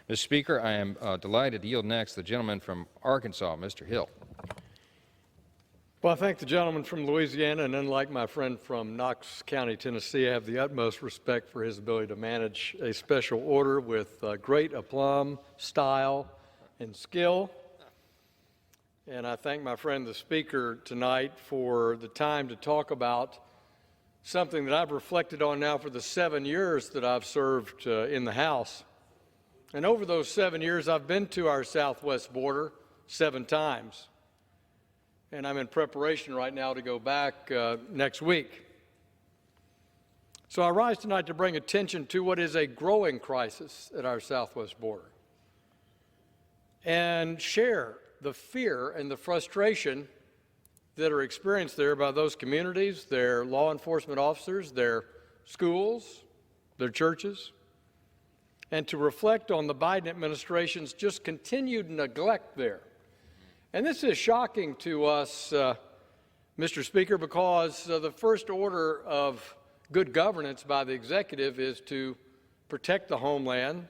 Mr. Speaker, I am delighted to yield next to the gentleman from Arkansas, Mr. Hill. Well, I thank the gentleman from Louisiana, and unlike my friend from Knox County, Tennessee, I have the utmost respect for his ability to manage a special order with great aplomb, style, and skill. And I thank my friend, the Speaker, tonight for the time to talk about something that I've reflected on now for the 7 years that I've served in the House. And over those 7 years, I've been to our southwest border 7 times. And I'm in preparation right now to go back next week. So I rise tonight to bring attention to what is a growing crisis at our southwest border and share the fear and the frustration that are experienced there by those communities, their law enforcement officers, their schools, their churches, and to reflect on the Biden administration's just continued neglect there. And this is shocking to us, Mr. Speaker, because the first order of good governance by the executive is to protect the homeland,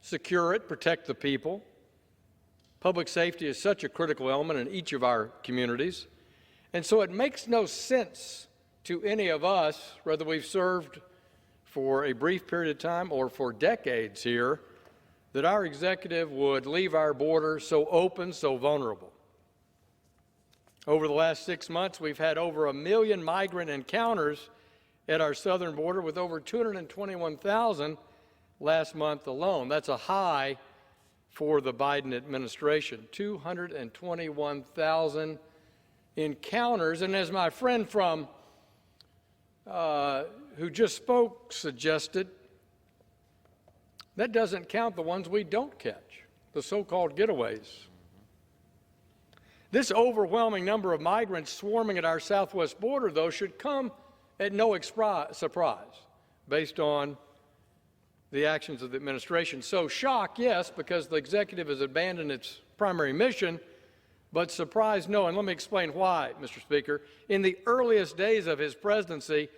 secure it, protect the people. Public safety is such a critical element in each of our communities. And so it makes no sense to any of us, whether we've served for a brief period of time or for decades here, that our executive would leave our border so open, so vulnerable. Over the last 6 months, we've had over 1 million migrant encounters at our southern border, with over 221,000 last month alone. That's a high for the Biden administration, 221,000 encounters. And as my friend from who just spoke suggested, that doesn't count the ones we don't catch, the so-called getaways. This overwhelming number of migrants swarming at our southwest border, though, should come at no surprise based on the actions of the administration. So shock, yes, because the executive has abandoned its primary mission, but surprise, no. And let me explain why, Mr. Speaker. In the earliest days of his presidency,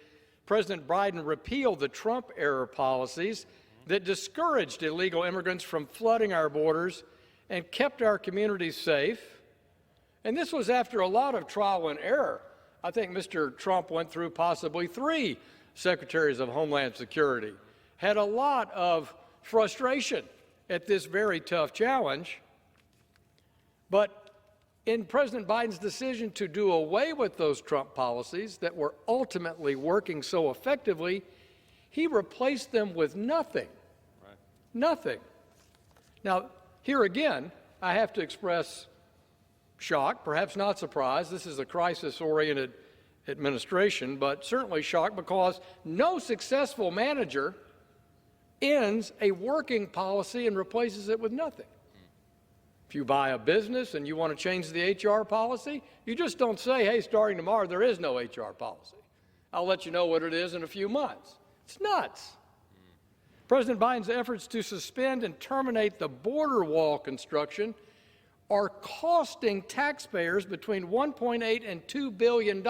President Biden repealed the Trump-era policies that discouraged illegal immigrants from flooding our borders and kept our communities safe. And this was after a lot of trial and error. I think Mr. Trump went through possibly 3 secretaries of Homeland Security, had a lot of frustration at this very tough challenge. But in President Biden's decision to do away with those Trump policies that were ultimately working so effectively, he replaced them with nothing. Right. Nothing. Now, here again, I have to express shock, perhaps not surprise. This is a crisis-oriented administration, but certainly shock, because no successful manager ends a working policy and replaces it with nothing. If you buy a business and you want to change the HR policy, you just don't say, hey, starting tomorrow, there is no HR policy. I'll let you know what it is in a few months. It's nuts. President Biden's efforts to suspend and terminate the border wall construction are costing taxpayers between $1.8 and $2 billion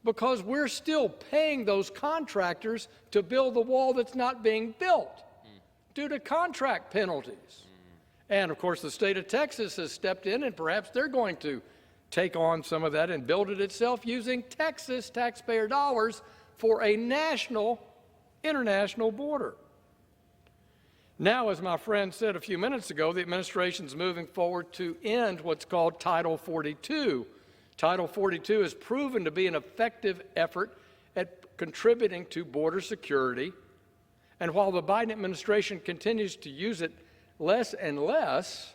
because we're still paying those contractors to build the wall that's not being built due to contract penalties. And, of course, the state of Texas has stepped in, and perhaps they're going to take on some of that and build it itself using Texas taxpayer dollars for a international border. Now, as my friend said a few minutes ago, the administration's moving forward to end what's called Title 42. Title 42 has proven to be an effective effort at contributing to border security. And while the Biden administration continues to use it less and less,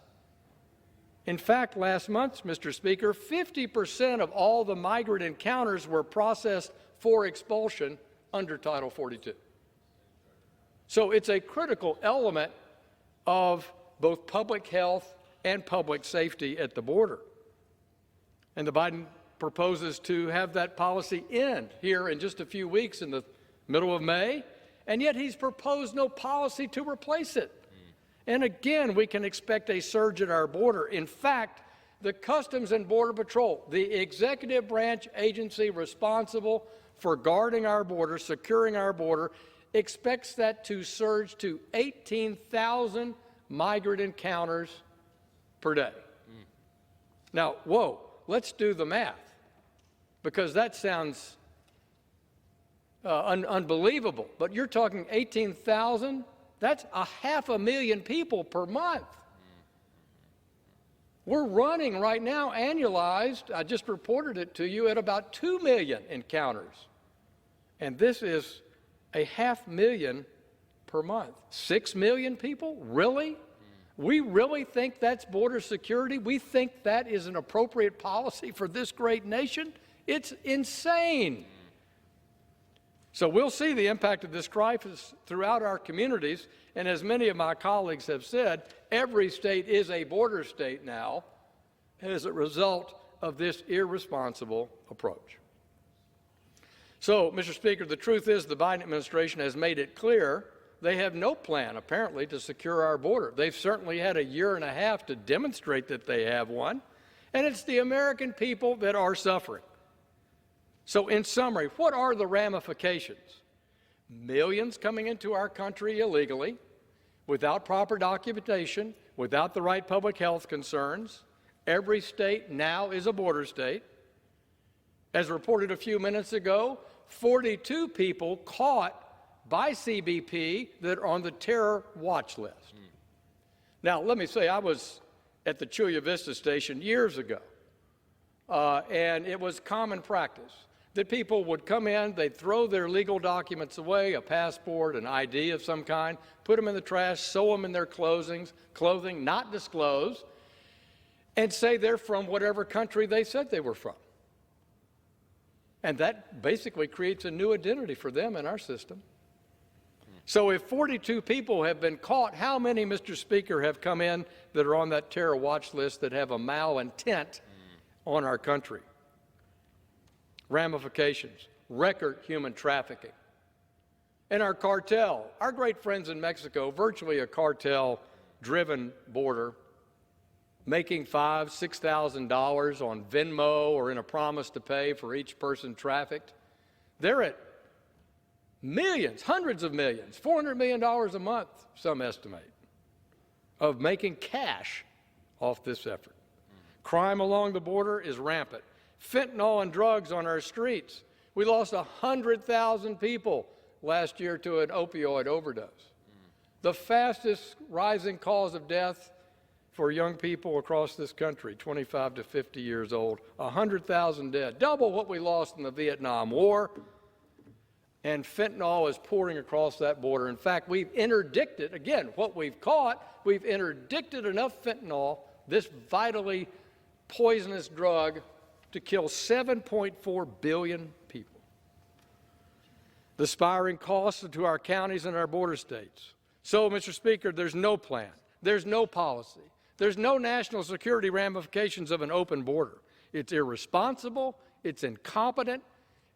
in fact, last month, Mr. Speaker, 50% of all the migrant encounters were processed for expulsion under Title 42. So it's a critical element of both public health and public safety at the border. And the Biden proposes to have that policy end here in just a few weeks in the middle of May, and yet he's proposed no policy to replace it. And again, we can expect a surge at our border. In fact, the Customs and Border Patrol, the executive branch agency responsible for guarding our border, securing our border, expects that to surge to 18,000 migrant encounters per day. Now, whoa, let's do the math, because that sounds unbelievable. But you're talking 18,000? That's 500,000 people per month. We're running right now, annualized, I just reported it to you, at about 2 million encounters. And this is 500,000 per month. 6 million people? Really? We really think that's border security? We think that is an appropriate policy for this great nation? It's insane. So we'll see the impact of this crisis throughout our communities. And as many of my colleagues have said, every state is a border state now as a result of this irresponsible approach. So, Mr. Speaker, the truth is the Biden administration has made it clear they have no plan, apparently, to secure our border. They've certainly had a year and a half to demonstrate that they have one, and it's the American people that are suffering. So, in summary, what are the ramifications? Millions coming into our country illegally, without proper documentation, without the right public health concerns. Every state now is a border state. As reported a few minutes ago, 42 people caught by CBP that are on the terror watch list. Now, let me say, I was at the Chula Vista station years ago, and it was common practice that people would come in, they'd throw their legal documents away, a passport, an ID of some kind, put them in the trash, sew them in their clothing, not disclosed, and say they're from whatever country they said they were from. And that basically creates a new identity for them in our system. So if 42 people have been caught, how many, Mr. Speaker, have come in that are on that terror watch list that have a malintent on our country? Ramifications, record human trafficking. And our cartel, our great friends in Mexico, virtually a cartel-driven border, making $5,000, $6,000 on Venmo or in a promise to pay for each person trafficked. They're at millions, hundreds of millions, $400 million a month, some estimate, of making cash off this effort. Crime along the border is rampant. Fentanyl and drugs on our streets. We lost 100,000 people last year to an opioid overdose. The fastest rising cause of death for young people across this country, 25 to 50 years old, 100,000 dead, double what we lost in the Vietnam War. And fentanyl is pouring across that border. In fact, we've interdicted, again, what we've caught, we've interdicted enough fentanyl, this vitally poisonous drug, to kill 7.4 billion people. The spiraling costs to our counties and our border states. So, Mr. Speaker, there's no plan, there's no policy, there's no national security ramifications of an open border. It's irresponsible, it's incompetent,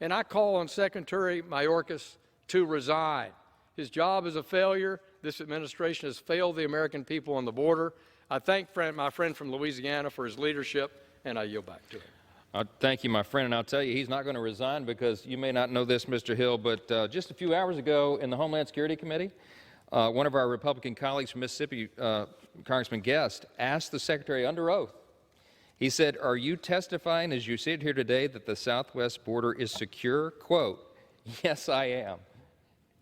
and I call on Secretary Mayorkas to resign. His job is a failure. This administration has failed the American people on the border. I thank my friend from Louisiana for his leadership, and I yield back to him. Thank you, my friend, and I'll tell you, he's not going to resign because you may not know this, Mr. Hill, but just a few hours ago in the Homeland Security Committee, one of our Republican colleagues from Mississippi, Congressman Guest, asked the Secretary under oath. He said, "Are you testifying as you sit here today that the southwest border is secure?" Quote, "Yes, I am."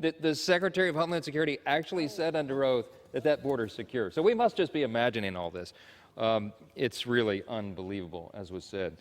The Secretary of Homeland Security actually said under oath that that border is secure. So we must just be imagining all this. It's really unbelievable, as was said.